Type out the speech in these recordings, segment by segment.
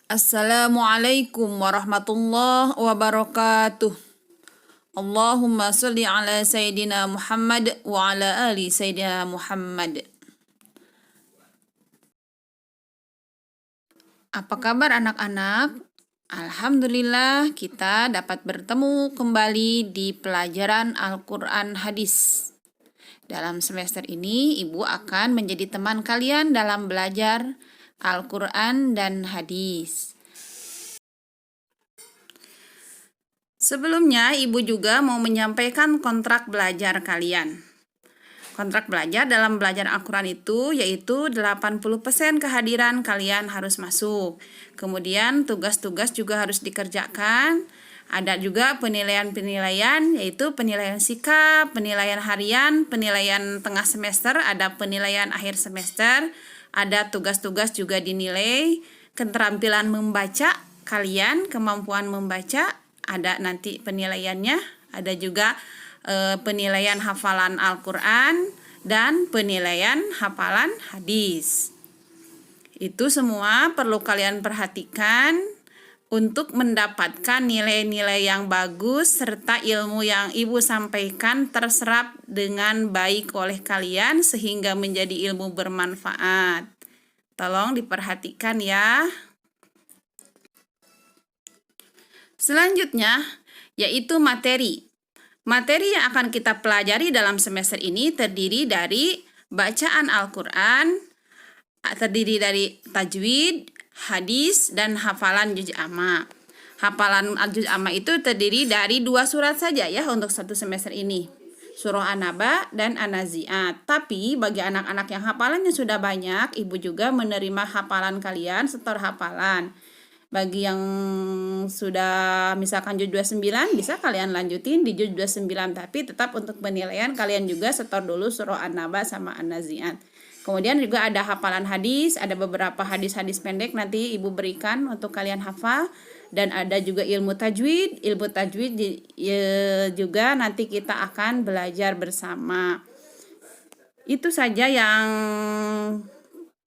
Assalamualaikum warahmatullahi wabarakatuh. Allahumma salli ala Sayyidina Muhammad wa ala ali Sayyidina Muhammad. Apa kabar anak-anak? Alhamdulillah kita dapat bertemu kembali di pelajaran Al-Quran Hadis. Dalam semester ini, Ibu akan menjadi teman kalian dalam belajar Al-Quran dan Hadis. Sebelumnya, Ibu juga mau menyampaikan kontrak belajar kalian. Kontrak belajar dalam belajar Al-Quran itu yaitu 80% kehadiran kalian harus masuk. Kemudian tugas-tugas juga harus dikerjakan. Ada juga penilaian-penilaian, yaitu penilaian sikap, penilaian harian, penilaian tengah semester, ada penilaian akhir semester, ada tugas-tugas juga dinilai, keterampilan membaca kalian, kemampuan membaca, ada nanti penilaiannya, ada juga penilaian hafalan Al-Quran dan penilaian hafalan hadis. Itu semua perlu kalian perhatikan untuk mendapatkan nilai-nilai yang bagus serta ilmu yang Ibu sampaikan terserap dengan baik oleh kalian sehingga menjadi ilmu bermanfaat. Tolong diperhatikan ya. Selanjutnya yaitu materi. Materi yang akan kita pelajari dalam semester ini terdiri dari bacaan Al-Quran, terdiri dari tajwid, hadis, dan hafalan juz amma. Hafalan juz amma itu terdiri dari 2 surat saja ya untuk satu semester ini. Surah An-Naba dan An-Nazi'at. Tapi bagi anak-anak yang hafalannya sudah banyak, Ibu juga menerima hafalan kalian, setor hafalan. Bagi yang sudah misalkan juz 29 bisa kalian lanjutin di juz 29, tapi tetap untuk penilaian kalian juga setor dulu surah An-Naba sama An-Nazi'at. Kemudian juga ada hafalan hadis, ada beberapa hadis-hadis pendek nanti Ibu berikan untuk kalian hafal, dan ada juga ilmu tajwid. Ilmu tajwid juga nanti kita akan belajar bersama. Itu saja yang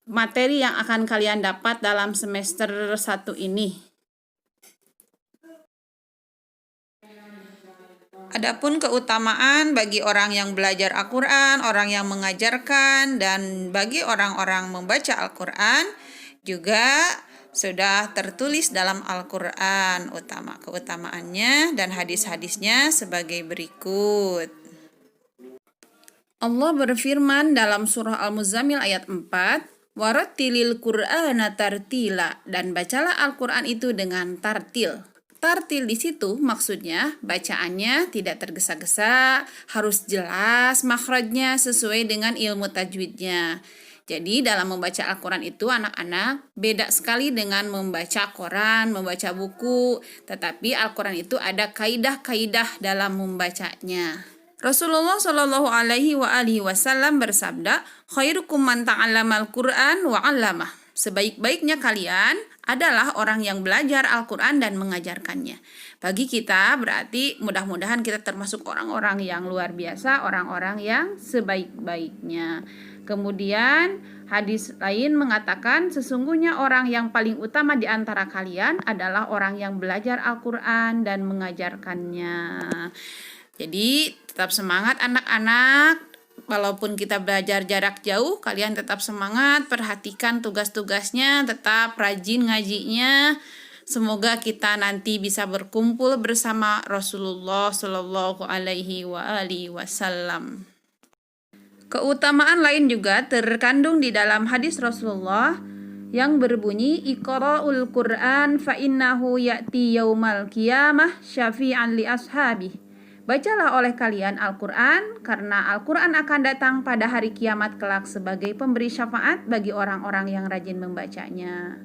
materi yang akan kalian dapat dalam semester 1 ini. Adapun keutamaan bagi orang yang belajar Al-Quran, orang yang mengajarkan, dan bagi orang-orang membaca Al-Quran juga sudah tertulis dalam Al-Quran keutamaannya dan hadis-hadisnya sebagai berikut. Allah berfirman dalam surah Al-Muzammil ayat 4, warattilil Qur'ana tartila, dan bacalah Al-Quran itu dengan tartil. Tartil di situ maksudnya bacaannya tidak tergesa-gesa, harus jelas makhrajnya sesuai dengan ilmu tajwidnya. Jadi dalam membaca Al-Quran itu anak-anak beda sekali dengan membaca koran, membaca buku, tetapi Al-Quran itu ada kaidah-kaidah dalam membacanya. Rasulullah Shallallahu Alaihi Wasallam bersabda, khairukum man ta'allamal Qur'an wa 'allamah. Sebaik-baiknya kalian adalah orang yang belajar Al-Quran dan mengajarkannya. Bagi kita berarti mudah-mudahan kita termasuk orang-orang yang luar biasa, orang-orang yang sebaik-baiknya. Kemudian hadis lain mengatakan sesungguhnya orang yang paling utama di antara kalian adalah orang yang belajar Al-Quran dan mengajarkannya. Jadi tetap semangat anak-anak, walaupun kita belajar jarak jauh, kalian tetap semangat, perhatikan tugas-tugasnya, tetap rajin ngajinya. Semoga kita nanti bisa berkumpul bersama Rasulullah Shallallahu Alaihi Wasallam. Keutamaan lain juga terkandung di dalam hadis Rasulullah yang berbunyi, Iqra'ul Qur'an fa innahu ya'ti yaumal qiyamah syafi'an li ashabih. Bacalah oleh kalian Al-Quran, karena Al-Quran akan datang pada hari kiamat kelak sebagai pemberi syafaat bagi orang-orang yang rajin membacanya.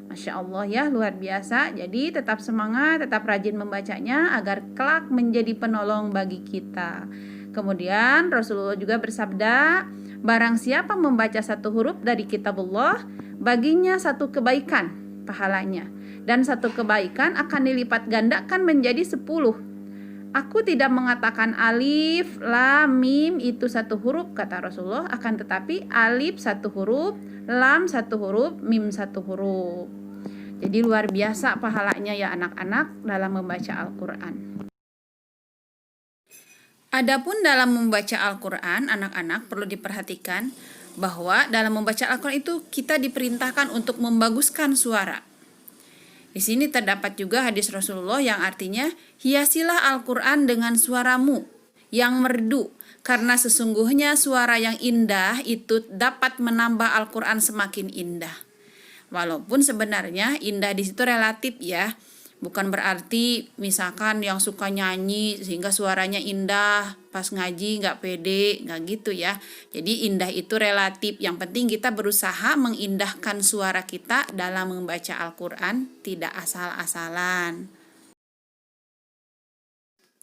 Masya Allah ya, luar biasa. Jadi tetap semangat, tetap rajin membacanya agar kelak menjadi penolong bagi kita. Kemudian Rasulullah juga bersabda, barang siapa membaca 1 huruf dari kitabullah, baginya 1 kebaikan pahalanya, dan 1 kebaikan akan dilipat gandakan menjadi 10. Aku tidak mengatakan alif, lam, mim itu 1 huruf, kata Rasulullah, akan tetapi alif 1 huruf, lam 1 huruf, mim 1 huruf. Jadi luar biasa pahalanya ya anak-anak dalam membaca Al-Quran. Adapun dalam membaca Al-Quran, anak-anak perlu diperhatikan bahwa dalam membaca Al-Quran itu kita diperintahkan untuk membaguskan suara. Di sini terdapat juga hadis Rasulullah yang artinya, hiasilah Al-Quran dengan suaramu yang merdu, karena sesungguhnya suara yang indah itu dapat menambah Al-Quran semakin indah. Walaupun sebenarnya indah di situ relatif ya. Bukan berarti misalkan yang suka nyanyi sehingga suaranya indah, pas ngaji nggak pede, nggak gitu ya. Jadi indah itu relatif. Yang penting kita berusaha mengindahkan suara kita dalam membaca Al-Quran, tidak asal-asalan.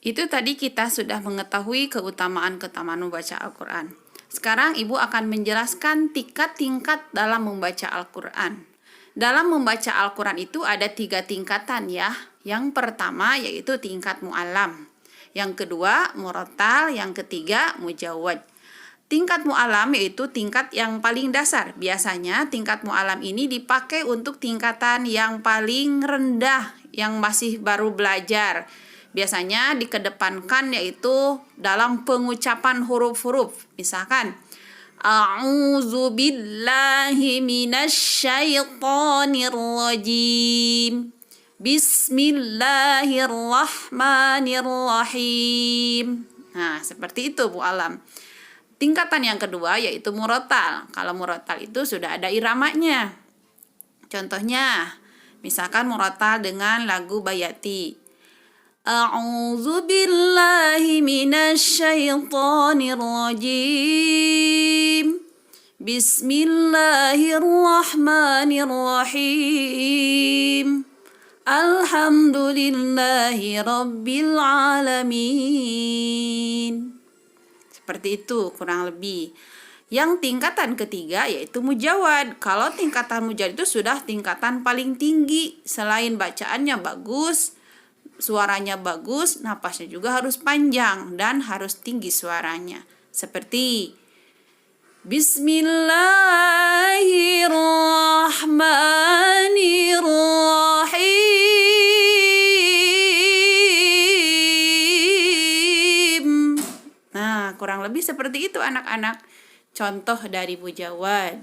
Itu tadi kita sudah mengetahui keutamaan-keutamaan membaca Al-Quran. Sekarang Ibu akan menjelaskan tingkat-tingkat dalam membaca Al-Quran. Dalam membaca Al-Quran itu ada 3 tingkatan ya. Yang pertama yaitu tingkat mu'allam. Yang kedua murattal, yang ketiga mujawwad. Tingkat mu'allam yaitu tingkat yang paling dasar. Biasanya tingkat mu'allam ini dipakai untuk tingkatan yang paling rendah, yang masih baru belajar. Biasanya dikedepankan yaitu dalam pengucapan huruf-huruf. Misalkan A'udzu billahi minasyaitonir rajim. Bismillahirrahmanirrahim. Nah, seperti itu Bu Alam. Tingkatan yang kedua yaitu murattal. Kalau murattal itu sudah ada iramanya. Contohnya, misalkan murattal dengan lagu Bayati. A'udzu billahi minasyaitonir rajim. Bismillahirrahmanirrahim. Alhamdulillahi rabbil alamin. Seperti itu kurang lebih. Yang tingkatan ketiga yaitu mujawwad. Kalau tingkatan mujawwad itu sudah tingkatan paling tinggi. Selain bacaannya bagus, suaranya bagus, napasnya juga harus panjang dan harus tinggi suaranya. Seperti Bismillahirrahmanirrahim. Nah, kurang lebih seperti itu anak-anak. Contoh dari mujawwad.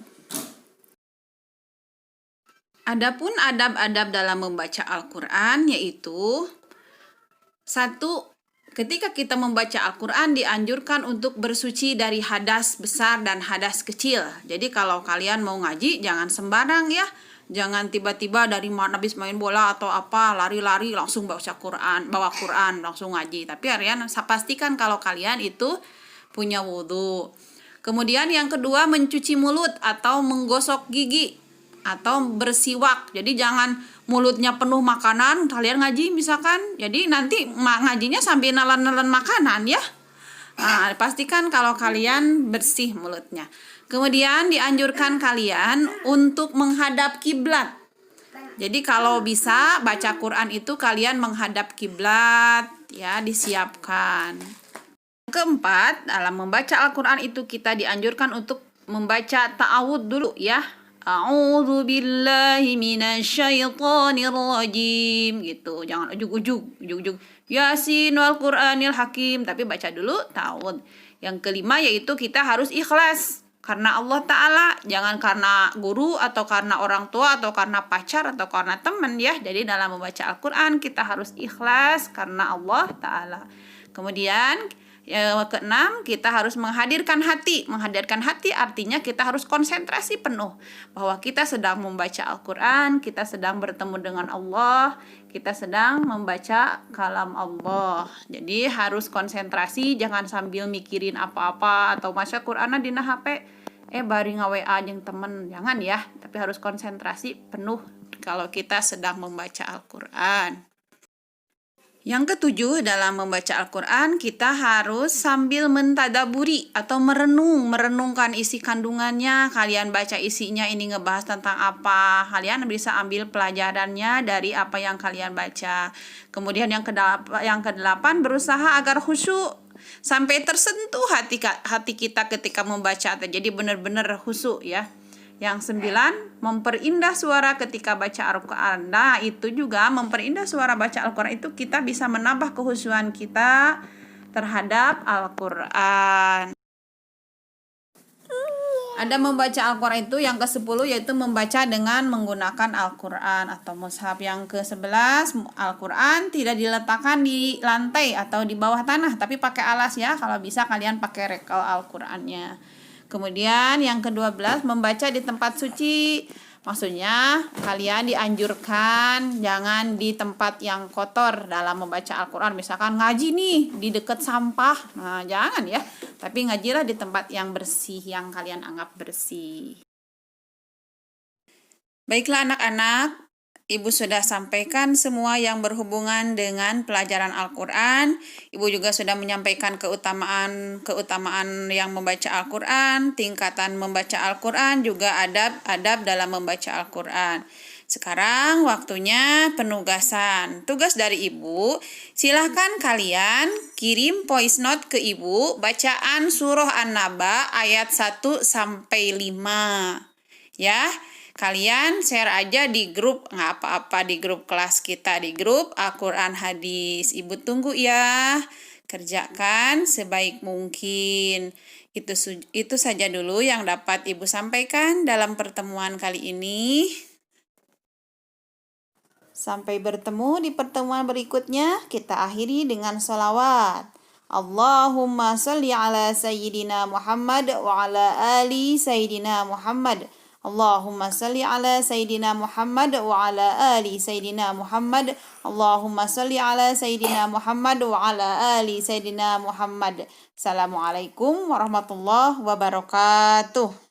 Adapun adab-adab dalam membaca Al-Quran yaitu 1. Ketika kita membaca Al-Quran dianjurkan untuk bersuci dari hadas besar dan hadas kecil. Jadi kalau kalian mau ngaji jangan sembarang ya. Jangan tiba-tiba dari mana habis main bola atau apa lari-lari langsung bawa Quran langsung ngaji. Tapi kalian pastikan kalau kalian itu punya wudhu. Kemudian yang kedua mencuci mulut atau menggosok gigi atau bersiwak. Jadi jangan mulutnya penuh makanan, kalian ngaji misalkan. Jadi nanti ngajinya sambil nelan-nelan makanan ya. Nah, pastikan kalau kalian bersih mulutnya. Kemudian dianjurkan kalian untuk menghadap kiblat. Jadi kalau bisa baca Quran itu kalian menghadap kiblat ya, disiapkan. Keempat, dalam membaca Al-Quran itu kita dianjurkan untuk membaca ta'awudz dulu ya. A'udzu billahi minasyaitonir rajim gitu. Jangan ujug-ujug. Yasin wal Qur'anil Hakim, tapi baca dulu ta'awudz. Yang kelima yaitu kita harus ikhlas karena Allah Ta'ala, jangan karena guru atau karena orang tua atau karena pacar atau karena teman ya. Jadi dalam membaca Al-Quran kita harus ikhlas karena Allah Ta'ala. Kemudian yang keenam, kita harus menghadirkan hati. Menghadirkan hati artinya kita harus konsentrasi penuh bahwa kita sedang membaca Al-Quran, kita sedang bertemu dengan Allah, kita sedang membaca kalam Allah. Jadi harus konsentrasi, jangan sambil mikirin apa-apa atau maca Qur'ana dina HP bari ngaWA jeung temen, jangan ya. Tapi harus konsentrasi penuh kalau kita sedang membaca Al-Quran. Yang ketujuh, dalam membaca Al-Quran kita harus sambil mentadaburi atau merenungkan isi kandungannya. Kalian baca isinya ini ngebahas tentang apa, kalian bisa ambil pelajarannya dari apa yang kalian baca. Kemudian yang kedelapan, berusaha agar khusyuk sampai tersentuh hati kita ketika membaca. Jadi benar-benar khusyuk ya. Yang 9, memperindah suara ketika baca Al-Quran. Nah, itu juga memperindah suara baca Al-Quran itu kita bisa menambah kekhusyuan kita terhadap Al-Quran. Ada membaca Al-Quran itu yang ke-10 yaitu membaca dengan menggunakan Al-Quran atau mushaf. Yang ke-11, Al-Quran tidak diletakkan di lantai atau di bawah tanah, tapi pakai alas ya. Kalau bisa kalian pakai rekel Al-Qurannya. Kemudian yang ke-12, membaca di tempat suci. Maksudnya kalian dianjurkan jangan di tempat yang kotor dalam membaca Al-Quran. Misalkan ngaji nih di dekat sampah, nah jangan ya. Tapi ngajilah di tempat yang bersih, yang kalian anggap bersih. Baiklah anak-anak, Ibu sudah sampaikan semua yang berhubungan dengan pelajaran Al-Quran. Ibu juga sudah menyampaikan keutamaan yang membaca Al-Quran, tingkatan membaca Al-Quran, juga adab-adab dalam membaca Al-Quran. Sekarang waktunya penugasan. Tugas dari Ibu, silahkan kalian kirim voice note ke Ibu bacaan surah An-Naba ayat 1 sampai 5. Ya. Kalian share aja di grup, nggak apa-apa, di grup kelas kita, di grup Al-Quran Hadis. Ibu tunggu ya. Kerjakan sebaik mungkin. Itu saja dulu yang dapat Ibu sampaikan dalam pertemuan kali ini. Sampai bertemu di pertemuan berikutnya. Kita akhiri dengan sholawat. Allahumma salli ala Sayyidina Muhammad wa ala ali Sayyidina Muhammad. Allahumma salli ala Sayyidina Muhammad wa ala ali Sayyidina Muhammad. Allahumma salli ala Sayyidina Muhammad wa ala ali Sayyidina Muhammad. Assalamualaikum warahmatullahi wabarakatuh.